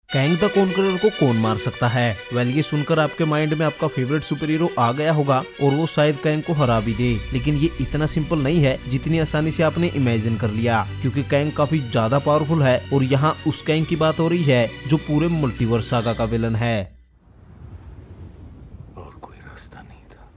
Kang the conqueror को कौन मार सकता है? वेल, ये सुनकर आपके माइंड में आपका फेवरेट सुपर हीरो आ गया होगा और वो शायद कैंग को हरा भी दे, लेकिन ये इतना सिंपल नहीं है जितनी आसानी से आपने इमेजिन कर लिया, क्योंकि कैंग काफी ज्यादा पावरफुल है और यहाँ उस कैंग की बात हो रही है जो पूरे मल्टीवर्स सागा का विलन है। और कोई रास्ता नहीं था।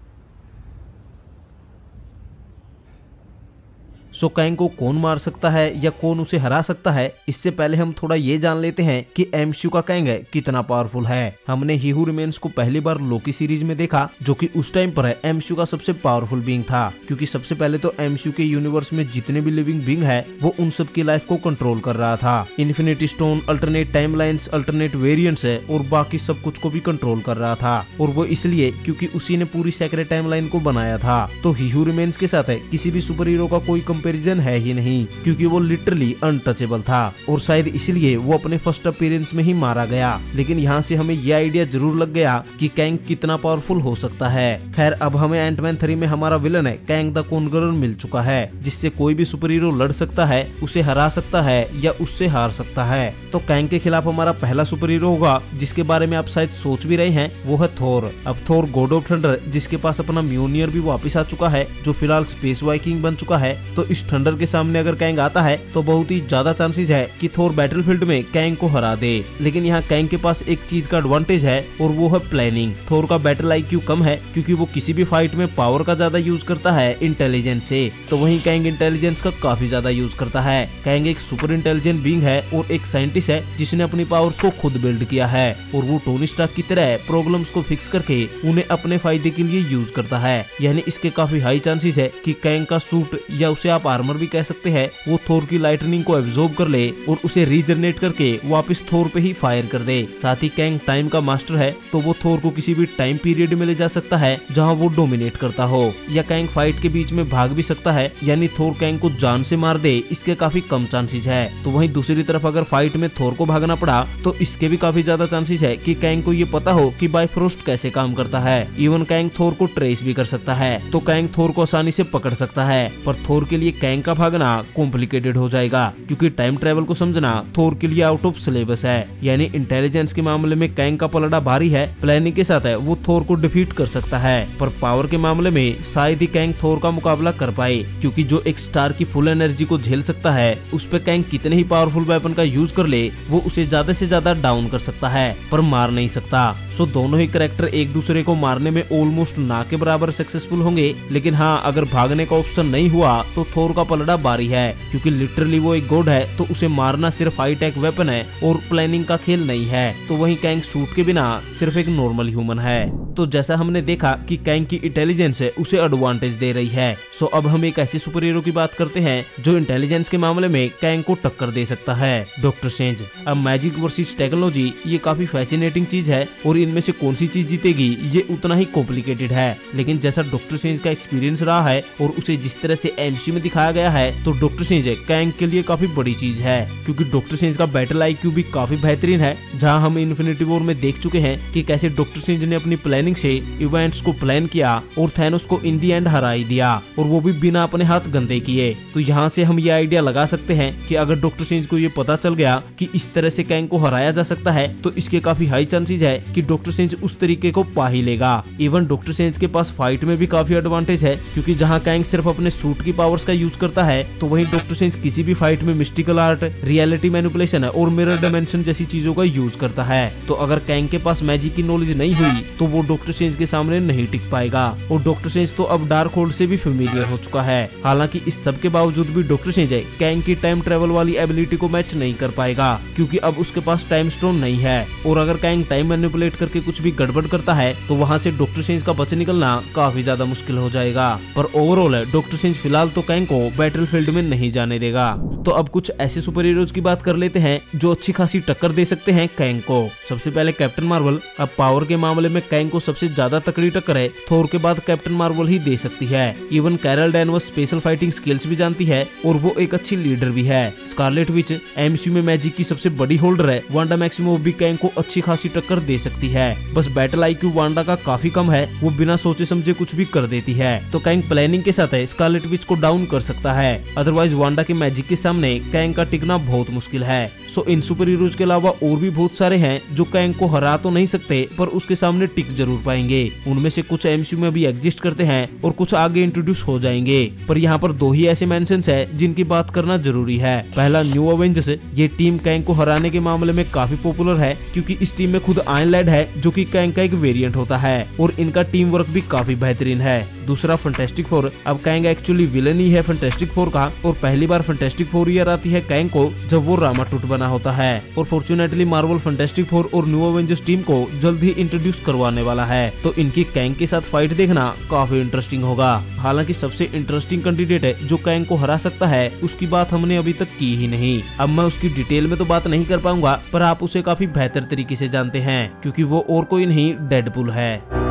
सो कैंग को कौन मार सकता है या कौन उसे हरा सकता है, इससे पहले हम थोड़ा ये जान लेते हैं कि एमसीयू का कैंग कितना पावरफुल है। हमने ही हू रिमेन्स को पहली बार लोकी सीरीज में देखा, जो कि उस टाइम पर एमसीयू का सबसे पावरफुल बीइंग था, क्योंकि सबसे पहले तो एमसीयू के यूनिवर्स में जितने भी लिविंग बीइंग है वो उन सब की लाइफ को कंट्रोल कर रहा था। Infinity stone, alternate timelines, alternate variants है और बाकी सब कुछ को भी कंट्रोल कर रहा था, और वो इसलिए क्योंकि उसी ने पूरी सेक्रेट टाइमलाइन को बनाया था। तो ही हू रिमेन्स के साथ किसी भी सुपर हीरो का कोई कंपैरिजन है ही नहीं, क्योंकि वो लिटरली अनटचेबल था और शायद इसलिए वो अपने फर्स्ट अपीयरेंस में ही मारा गया। लेकिन यहाँ से हमें यह आइडिया जरूर लग गया कि कैंग कितना पावरफुल हो सकता है। खैर, अब हमें एंटमैन 3 में हमारा विलन है कैंग द कॉन्करर मिल चुका है, जिससे कोई भी सुपर हीरो लड़ सकता है, उसे हरा सकता है या उससे हार सकता है। तो कैंग के खिलाफ हमारा पहला सुपर हीरो होगा जिसके बारे में आप शायद सोच भी रहे हैं, वो है थोर। अब थोर गॉड ऑफ थंडर, जिसके पास अपना म्योनियर भी वापस आ चुका है, जो फिलहाल स्पेस वाइकिंग बन चुका है। तो इस थंडर के सामने अगर कैंग आता है तो बहुत ही ज्यादा चांसेस है कि थोर बैटलफील्ड में कैंग को हरा दे। लेकिन यहाँ कैंग के पास एक चीज का एडवांटेज है और वो है प्लानिंग। थोर का बैटल आईक्यू कम है, क्योंकि वो किसी भी फाइट में पावर का ज्यादा यूज करता है इंटेलिजेंस से, तो वहीं कैंग इंटेलिजेंस का काफी ज्यादा यूज करता है। कैंग एक सुपर इंटेलिजेंट बीइंग है और एक साइंटिस्ट है जिसने अपनी पावर्स को खुद बिल्ड किया है, और वो टोनी स्टार्क की तरह प्रॉब्लम्स को फिक्स करके उन्हें अपने फायदे के लिए यूज करता है। यानी इसके काफी हाई चांसेस है कि कैंग का सूट, या उसे आप आर्मर भी कह सकते हैं, वो थोर की लाइटनिंग को एब्जॉर्ब कर ले और उसे रीजनरेट करके वापस थोर पे ही फायर कर दे। साथ ही कैंग टाइम का मास्टर है, तो वो थोर को किसी भी टाइम पीरियड में ले जा सकता है जहां वो डोमिनेट करता हो, या कैंग फाइट के बीच में भाग भी सकता है, यानी थोर कैंग को जान से मार दे इसके काफी कम चांसेस है। तो वहीं दूसरी तरफ अगर फाइट में थोर को भागना पड़ा तो इसके भी काफी ज्यादा चांसेस है कि कैंग को ये पता हो कि बाइफ्रोस्ट कैसे काम करता है। इवन कैंग थोर को ट्रेस भी कर सकता है, तो कैंग थोर को आसानी से पकड़ सकता है। पर थोर के लिए कैंग का भागना कॉम्प्लिकेटेड हो जाएगा, क्योंकि टाइम ट्रेवल को समझना थोर के लिए आउट ऑफ सिलेबस है। यानी इंटेलिजेंस के मामले में कैंग का पलड़ा भारी है, प्लानिंग के साथ है वो थोर को डिफीट कर सकता है, पर पावर के मामले में शायद ही कैंग थोर का मुकाबला कर पाए, क्योंकि जो एक स्टार की फुल एनर्जी को झेल सकता है, उस पे कैंग कितने ही पावरफुल वेपन का यूज कर ले, वो उसे ज्यादा से ज्यादा डाउन कर सकता है, पर मार नहीं सकता। सो दोनों ही कैरेक्टर एक दूसरे को मारने में ऑलमोस्ट ना के बराबर सक्सेसफुल होंगे। लेकिन हाँ, अगर भागने का ऑप्शन नहीं हुआ तो थोर का पलड़ा भारी है, क्योंकि लिटरली वो एक गॉड है, तो उसे मारना सिर्फ हाई टेक वेपन है और प्लानिंग का खेल नहीं है। तो वहीं कैंग सूट के बिना सिर्फ एक नॉर्मल ह्यूमन है। तो जैसा हमने देखा कि कैंग की इंटेलिजेंस है उसे एडवांटेज दे रही है। सो अब हम एक ऐसे सुपर हीरो की बात करते हैं जो इंटेलिजेंस के मामले में कैंग को टक्कर दे सकता है, डॉक्टर स्ट्रेंज। अब मैजिक वर्सेस टेक्नोलॉजी ये काफी फैसिनेटिंग चीज है, और इनमें से कौन सी चीज जीतेगी ये उतना ही कॉम्प्लिकेटेड है। लेकिन जैसा डॉक्टर स्ट्रेंज का एक्सपीरियंस रहा है और उसे जिस तरह से एमसीयू में दिखाया गया है, तो डॉक्टर स्ट्रेंज कैंग के लिए काफी बड़ी चीज है, क्योंकि डॉक्टर स्ट्रेंज का बैटल आईक्यू भी काफी बेहतरीन है। जहां हम इन्फिनिटी वॉर में देख चुके हैं कि कैसे डॉक्टर स्ट्रेंज ने अपनी प्लानिंग से इवेंट्स को प्लान किया और थैनोस को इन दी एंड हरा ही दिया, और वो भी बिना अपने हाथ गंदे किए। तो यहाँ से हम ये आइडिया लगा सकते हैं कि अगर डॉक्टर स्ट्रेंज को ये पता चल गया कि इस तरह से कैंग को हराया जा सकता है, तो इसके काफी हाई चांसेस है कि डॉक्टर स्ट्रेंज उस तरीके को पा ही लेगा। इवन डॉक्टर स्ट्रेंज के पास फाइट में भी काफी एडवांटेज है, क्योंकि जहाँ कैंग सिर्फ अपने सूट की पावर्स का यूज करता है, तो वहीं डॉक्टर स्ट्रेंज किसी भी फाइट में मिस्टिकल आर्ट, रियलिटी मैनिपुलेशन और मिरर डायमेंशन जैसी चीजों का यूज करता है। तो अगर कैंग के पास मैजिक की नॉलेज नहीं हुई तो वो डॉक्टर स्ट्रेंज के सामने नहीं टिक पाएगा, और डॉक्टर स्ट्रेंज तो अब डार्क होल्ड से भी फेमिलियर हो चुका है। हालांकि इस सब के बावजूद भी डॉक्टर स्ट्रेंज कैंग की टाइम ट्रेवल वाली एबिलिटी को मैच नहीं कर पाएगा, क्योंकि अब उसके पास टाइम स्टोन नहीं है, और अगर कैंग टाइम मैनिपुलेट करके कुछ भी गड़बड़ करता है तो वहाँ से डॉक्टर स्ट्रेंज का बच निकलना काफी ज्यादा मुश्किल हो जाएगा। पर ओवरऑल डॉक्टर स्ट्रेंज फिलहाल तो कैंग को बैटलफील्ड में नहीं जाने देगा। तो अब कुछ ऐसे सुपर हीरोज की बात कर लेते हैं जो अच्छी खासी टक्कर दे सकते हैं कैंग को। सबसे पहले कैप्टन मार्वल। अब पावर के मामले में कैंग को को सबसे ज्यादा तकड़ी टक्कर है थोर के बाद कैप्टन मार्वल ही दे सकती है। Even Carol Danvers special fighting skills भी जानती है और वो एक अच्छी लीडर भी है। स्कारलेट विच एमसीयू में मैजिक की सबसे बड़ी होल्डर है। वांडा मैक्सिमोव भी कैंग को अच्छी खासी टक्कर दे सकती है। बस बैटल आईक्यू वांडा का काफी कम है, वो बिना सोचे समझे कुछ भी कर देती है। तो कैंग प्लानिंग के साथ स्कारलेट विच को डाउन कर सकता है। अदरवाइज वांडा के मैजिक के सामने कैंग का टिकना बहुत मुश्किल है। सो इन सुपर हीरोज के अलावा और भी बहुत सारे हैं जो कैंग को हरा तो नहीं सकते पर उसके सामने टिक जरूर पाएंगे। उनमें से कुछ एमसीयू में भी एग्जिस्ट करते हैं और कुछ आगे इंट्रोड्यूस हो जाएंगे। पर यहाँ पर दो ही ऐसे मेंशंस है जिनकी बात करना जरूरी है। पहला न्यू अवेंजर्स, ये टीम कैंग को हराने के मामले में काफी पॉपुलर है क्योंकि इस टीम में खुद आयरन लैड है जो कि कैंग का एक वेरिएंट होता है और इनका टीम वर्क भी काफी बेहतरीन है। दूसरा फैंटास्टिक फोर, अब कैंग एक्चुअली विलन ही है फैंटास्टिक फोर का और पहली बार फैंटास्टिक फोर ईयर आती है कैंग को जब वो रामाटूट बना होता है। और फॉर्चुनेटली मार्वल फैंटास्टिक फोर और न्यू अवेंजर्स टीम को जल्द ही इंट्रोड्यूस करवाने वाला है, तो इनकी कैंग के साथ फाइट देखना काफी इंटरेस्टिंग होगा। हालांकि सबसे इंटरेस्टिंग कैंडिडेट है जो कैंग को हरा सकता है उसकी बात हमने अभी तक की ही नहीं। अब मैं उसकी डिटेल में तो बात नहीं कर पाऊंगा पर आप उसे काफी बेहतर तरीके से जानते हैं क्योंकि वो और कोई नहीं डेडपुल है।